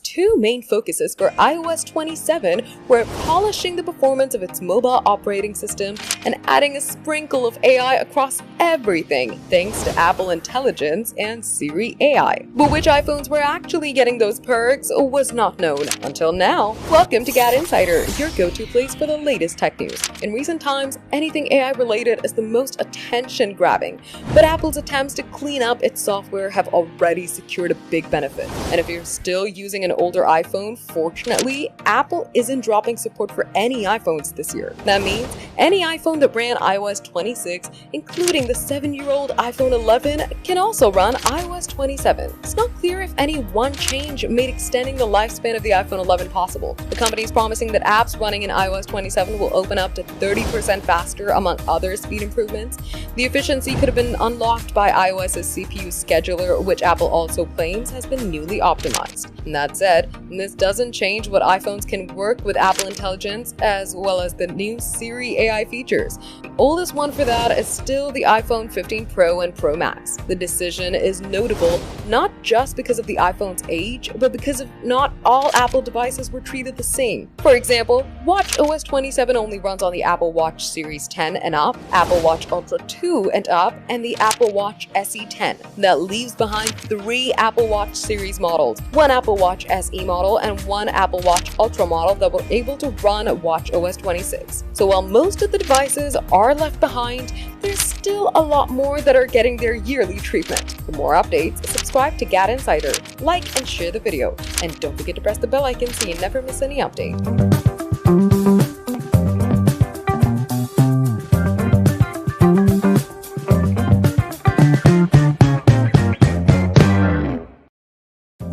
two main focuses for iOS 27 were polishing the performance of its mobile operating system and adding a sprinkle of AI across everything thanks to Apple Intelligence and Siri AI. But which iPhones were actually getting those perks was not known until now. Welcome to GadInsider, your go-to place for the latest tech news. In recent times, anything AI related is the most attention-grabbing, but Apple's attempts to clean up its software have already secured a big benefit. And if you're still using an older iPhone, fortunately, Apple isn't dropping support for any iPhones this year. That means any iPhone that ran iOS 26, including the 7-year-old iPhone 11, can also run iOS 27. It's not clear if any one change made extending the lifespan of the iPhone 11 possible. The company is promising that apps running in iOS 27 will open up to 30% faster, among other speed improvements. The efficiency could have been unlocked by iOS's CPU scheduler, which Apple also claims has been newly optimized. And that said, this doesn't change what iPhones can work with Apple Intelligence as well as the new Siri AI features. The oldest one for that is still the iPhone 15 Pro and Pro Max. The decision is notable not just because of the iPhone's age, but because of not all Apple devices were treated the same. For example, watchOS 27 only runs on the Apple Watch Series 10 and up, Apple Watch Ultra 2 and up, and the Apple Watch SE 10. That leaves behind 3 Apple Watch series models, one Apple Watch SE model and one Apple Watch Ultra model that were able to run watchOS 26. So while most of the devices are left behind, there's still a lot more that are getting their yearly treatment. For more updates, subscribe to GadInsider, like and share the video, and don't forget to press the bell icon so you never miss any update.